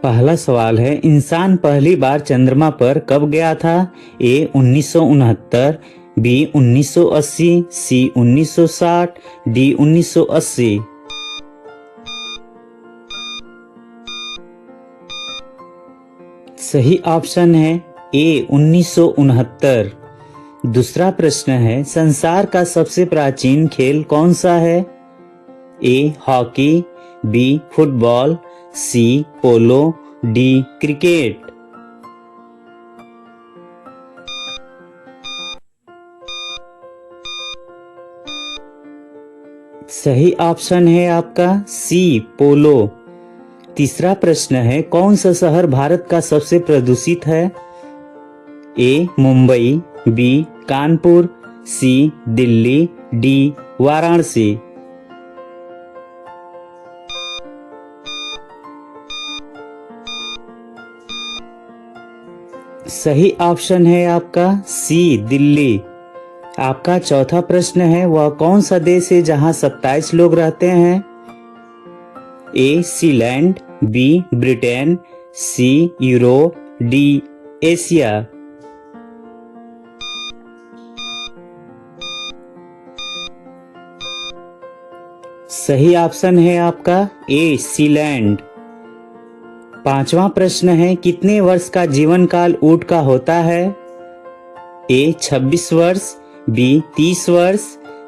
पहला सवाल है, इंसान पहली बार चंद्रमा पर कब गया था? ए 1969, बी 1980, सी 1960, डी 1980। सही ऑप्शन है ए 1969। दूसरा प्रश्न है, संसार का सबसे प्राचीन खेल कौन सा है? A hockey, B football, C polo, D cricket. सही ऑप्शन है आपका सी पोलो। तीसरा प्रश्न है, कौन सा शहर भारत का सबसे प्रदूषित है? ए मुंबई, बी कानपुर, सी दिल्ली, डी वाराणसी। सही ऑप्शन है आपका सी दिल्ली। आपका चौथा प्रश्न है, वह कौन सा देश है जहां 27 लोग रहते हैं? ए सीलैंड, बी ब्रिटेन, सी यूरोप, डी एशिया। सही ऑप्शन है आपका ए सीलैंड। पांचवा प्रश्न है, कितने वर्ष का जीवन काल ऊंट का होता है? ए 26 वर्ष, बी 30 वर्ष,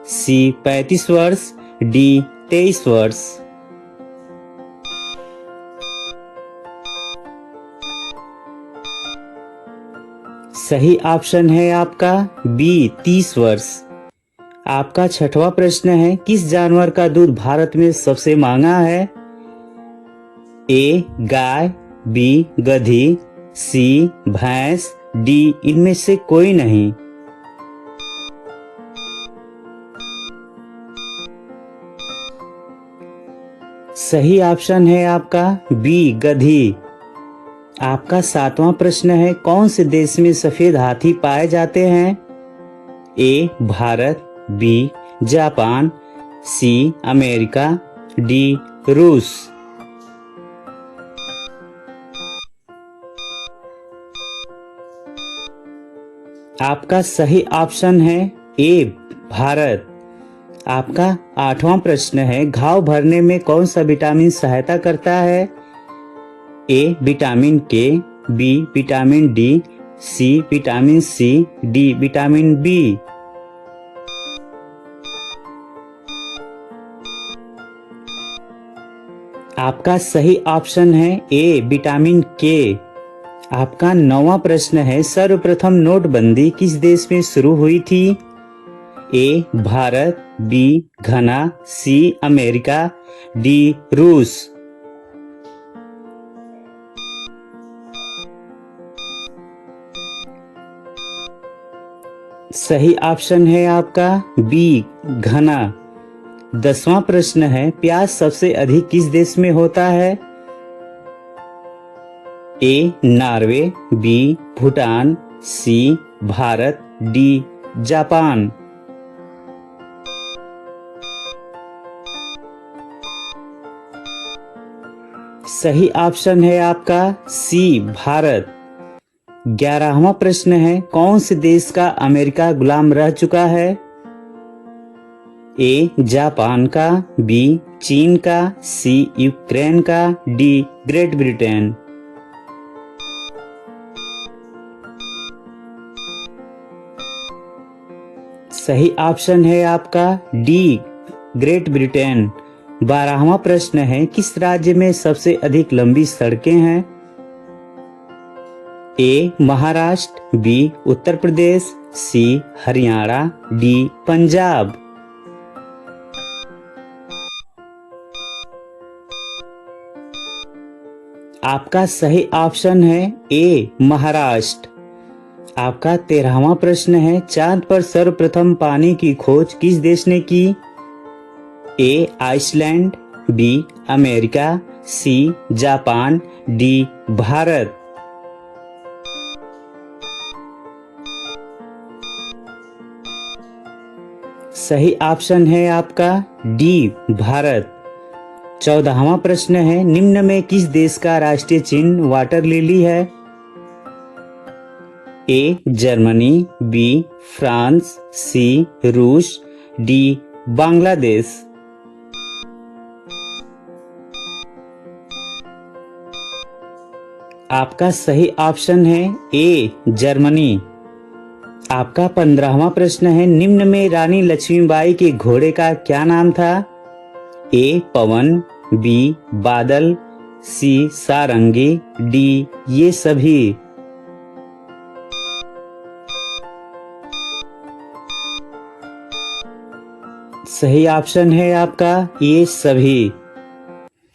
सी 35 वर्ष, डी 23 वर्ष। सही ऑप्शन है आपका बी 30 वर्ष। आपका छठवां प्रश्न है, किस जानवर का दूध भारत में सबसे महंगा है? ए गाय, बी गधी, सी भैंस, डी इनमें से कोई नहीं। सही ऑप्शन है आपका बी गधी। आपका सातवां प्रश्न है, कौन से देश में सफेद हाथी पाए जाते हैं? A Bharat, B Japan, C America, D रूस। आपका सही ऑप्शन है ए भारत। आपका आठवां प्रश्न है, घाव भरने में कौन सा विटामिन सहायता करता है? A vitamin K, B vitamin D, C vitamin C, D vitamin B. आपका सही ऑप्शन है ए विटामिन के। आपका नौवां प्रश्न है, सर्वप्रथम नोटबंदी किस देश में शुरू हुई थी? ए भारत, बी घना, सी अमेरिका, डी रूस। सही ऑप्शन है आपका बी घना। 10वां प्रश्न है, प्याज सबसे अधिक किस देश में होता है? A Norway, B Bhutan, C Bharat, D Japan. सही ऑप्शन है आपका सी भारत। 11वां प्रश्न है, कौन से देश का अमेरिका गुलाम रह चुका है? ए जापान का, बी चीन का, सी यूक्रेन का, डी ग्रेट ब्रिटेन। सही ऑप्शन है आपका डी ग्रेट ब्रिटेन। 12वां प्रश्न है, किस राज्य में सबसे अधिक लंबी सड़कें हैं? ए महाराष्ट्र, बी उत्तर प्रदेश, सी हरियाणा, डी पंजाब। आपका सही ऑप्शन है ए महाराष्ट्र। आपका 13वां प्रश्न है, चांद पर सर्वप्रथम पानी की खोज किस देश ने की? A Iceland, B America, C Japan, D Bharat. सही ऑप्शन है आपका डी भारत। 14वां प्रश्न है, निम्न में किस देश का राष्ट्रीय चिन्ह वाटर लिली है? ए जर्मनी, बी फ्रांस, सी रूस, डी बांग्लादेश। आपका सही ऑप्शन है ए जर्मनी। आपका 15वां प्रश्न है, निम्न में रानी लक्ष्मीबाई के घोड़े का क्या नाम था? ए पवन, बी बादल, सी सारंगी, डी ये सभी। सही ऑप्शन है आपका ये सभी।